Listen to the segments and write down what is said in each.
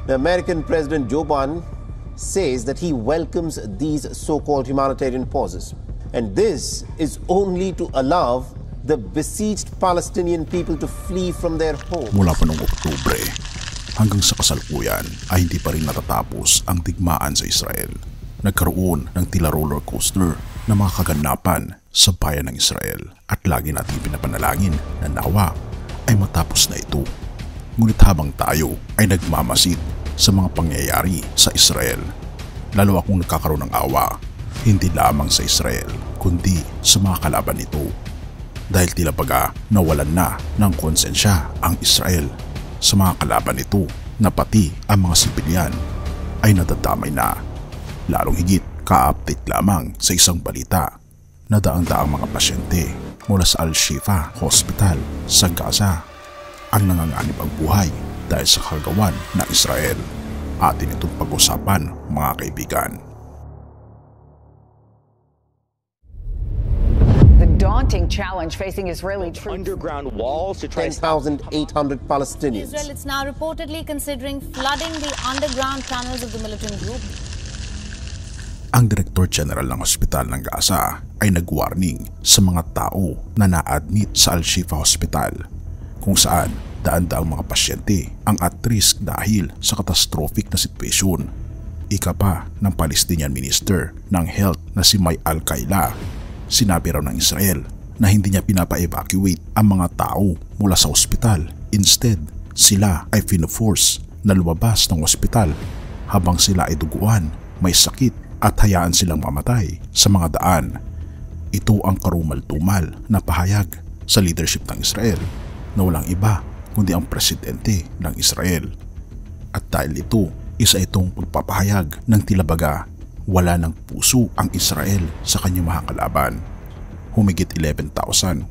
The American President Joe Biden says that he welcomes these so-called humanitarian pauses. And this is only to allow the besieged Palestinian people to flee from their homes. Mula pa noong Oktubre hanggang sa kasalukuyan ay hindi pa rin natatapos ang digmaan sa Israel. Nagkaroon ng tila roller coaster na mga kaganapan sa bayan ng Israel at lagi natin pinapanalangin na nawa ay matapos na ito. Ngunit habang tayo ay nagmamasid sa mga pangyayari sa Israel, lalo akong nagkakaroon ng awa, hindi lamang sa Israel kundi sa mga kalaban nito. Dahil tila baga nawalan na ng konsensya ang Israel sa mga kalaban nito na pati ang mga sibilyan ay nadadamay na. Lalong higit ka-update lamang sa isang balita na daang-daang mga pasyente mula sa Al-Shifa Hospital sa Gaza ang nanganganib ang buhay dahil sa kagawan ng Israel. Atin itong pag-usapan mga kaibigan. The daunting challenge facing Israeli troops. Underground walls to try 10,800 Palestinians. Israel is now reportedly considering flooding the underground tunnels of the militant group. Ang Direktor General ng Ospital ng Gaza ay nag-warning sa mga tao na na-admit sa Al-Shifa Hospital kung saan daan-daang mga pasyente ang at risk dahil sa catastrophic na sitwasyon. Ika pa ng Palestinian Minister ng Health na si May Al-Kaila, sinabi raw ng Israel na hindi niya pinapa-evacuate ang mga tao mula sa ospital. Instead, sila ay fino-force na lumabas ng ospital habang sila ay duguan, may sakit at hayaan silang mamatay sa mga daan. Ito ang karumal-tumal na pahayag sa leadership ng Israel na walang iba kundi ang presidente ng Israel. At dahil ito, isa itong pagpapahayag ng tila baga wala ng puso ang Israel sa kanyang mga kalaban. Humigit 11,100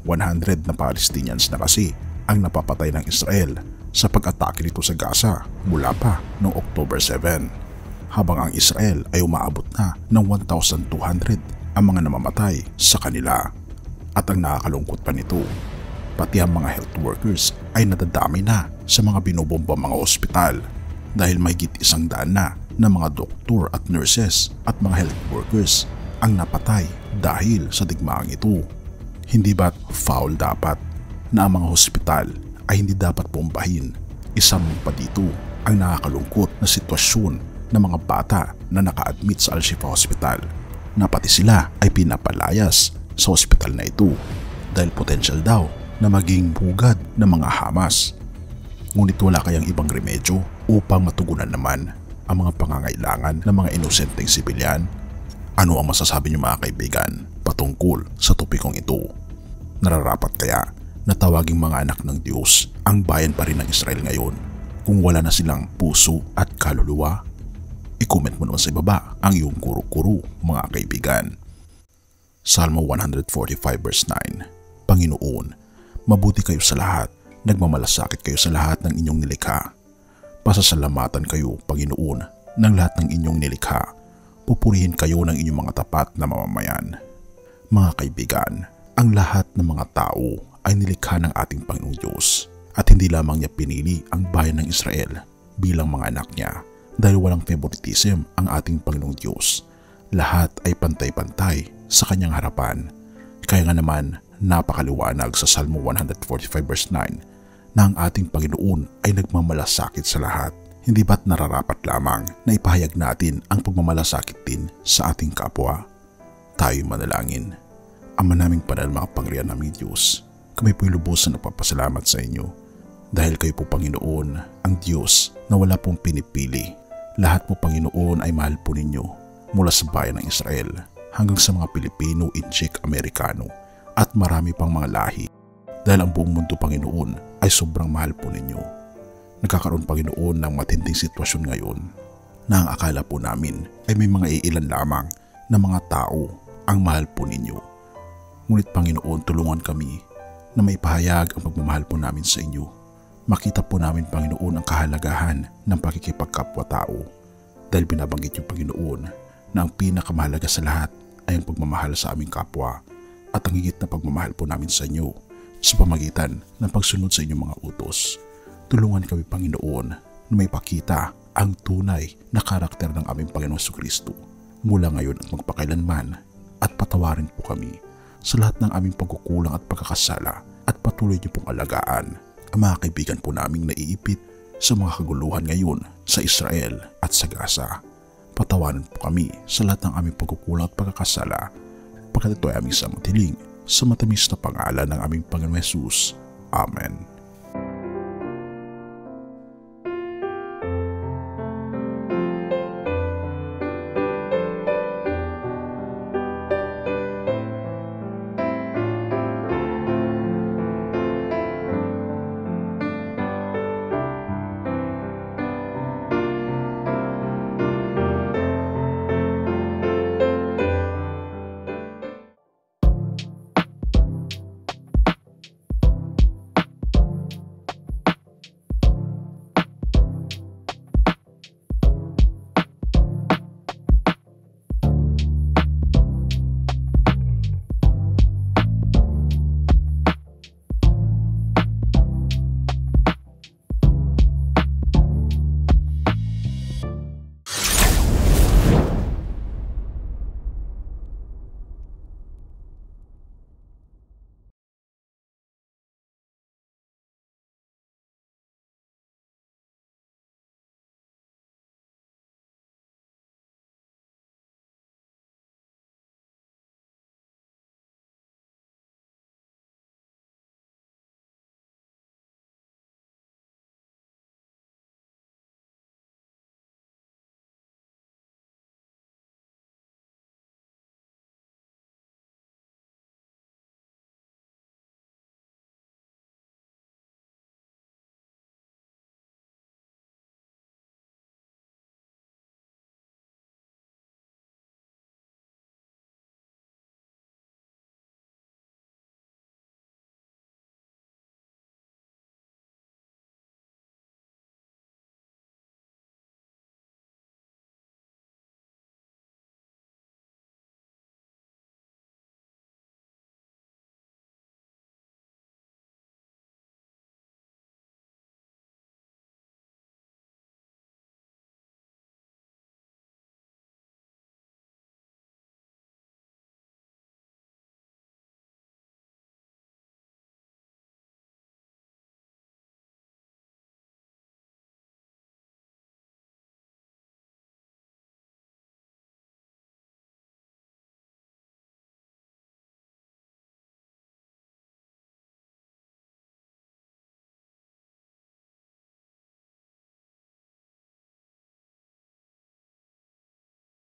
na Palestinians na kasi ang napapatay ng Israel sa pag-atake nito sa Gaza mula pa noong October 7. Habang ang Israel ay umaabot na ng 1,200 ang mga namamatay sa kanila. At ang nakakalungkot pa nito, pati ang mga health workers ay nadadami na sa mga binobomba mga ospital dahil mahigit 100 na mga doktor at nurses at mga health workers ang napatay dahil sa digmaang ito. Hindi ba't foul dapat na ang mga hospital ay hindi dapat bombahin? Isang pa dito ang nakakalungkot na sitwasyon ng mga bata na naka-admit sa Al-Shifa Hospital na pati sila ay pinapalayas sa hospital na ito dahil potential daw na maging pugad ng mga Hamas. Ngunit wala kayang ibang remedyo upang matugunan naman ang mga pangangailangan ng mga inosenteng sibilyan? Ano ang masasabi niyo mga kaibigan patungkol sa topikong ito? Nararapat kaya na tawaging mga anak ng Diyos ang bayan pa rin ng Israel ngayon kung wala na silang puso at kaluluwa? I-comment mo naman sa ibaba ang iyong kuro-kuro mga kaibigan. Salmo 145 verse 9. Panginoon, mabuti kayo sa lahat, nagmamalasakit kayo sa lahat ng inyong nilikha. Pasasalamatan kayo, Panginoon, ng lahat ng inyong nilikha. Pupurihin kayo ng inyong mga tapat na mamamayan. Mga kaibigan, ang lahat ng mga tao ay nilikha ng ating Panginoong Diyos at hindi lamang niya pinili ang bayan ng Israel bilang mga anak niya dahil walang favoritism ang ating Panginoong Diyos. Lahat ay pantay-pantay sa kanyang harapan. Kaya nga naman napakaliwanag sa Salmo 145 verse 9 na ang ating Panginoon ay nagmamalasakit sa lahat. Hindi ba't nararapat lamang na ipahayag natin ang pagmamalasakit din sa ating kapwa? Tayo'y manalangin. Ama naming banal mga pangyarihan naming Diyos, kami po'y lubos na nagpapasalamat sa inyo dahil kayo po Panginoon ang Diyos na wala pong pinipili. Lahat po Panginoon ay mahal po ninyo mula sa bayan ng Israel hanggang sa mga Pilipino, Inchik, Amerikano at marami pang mga lahi dahil ang buong mundo Panginoon ay sobrang mahal po ninyo. Nagkakaroon Panginoon ng matinding sitwasyon ngayon na ang akala po namin ay may mga iilan lamang na mga tao ang mahal po ninyo. Ngunit Panginoon, tulungan kami na maipahayag ang pagmamahal po namin sa inyo. Makita po namin Panginoon ang kahalagahan ng pakikipagkapwa-tao dahil binabanggit yung Panginoon na ang pinakamahalaga sa lahat ay ang pagmamahal sa aming kapwa at ang higit na pagmamahal po namin sa inyo sa pamagitan ng pagsunod sa inyong mga utos. Tulungan kami Panginoon na may pakita ang tunay na karakter ng aming Panginoong Jesucristo mula ngayon at magpakailanman, at patawarin po kami sa lahat ng aming pagkukulang at pagkakasala, at patuloy niyo pong alagaan ang mga kaibigan po naming naiipit sa mga kaguluhan ngayon sa Israel at sa Gaza. Patawarin po kami sa lahat ng aming pagkukulang at pagkakasala, pagkat ito ay aming samatiling sa matamis na pangalan ng aming Panginoong Hesus. Amen.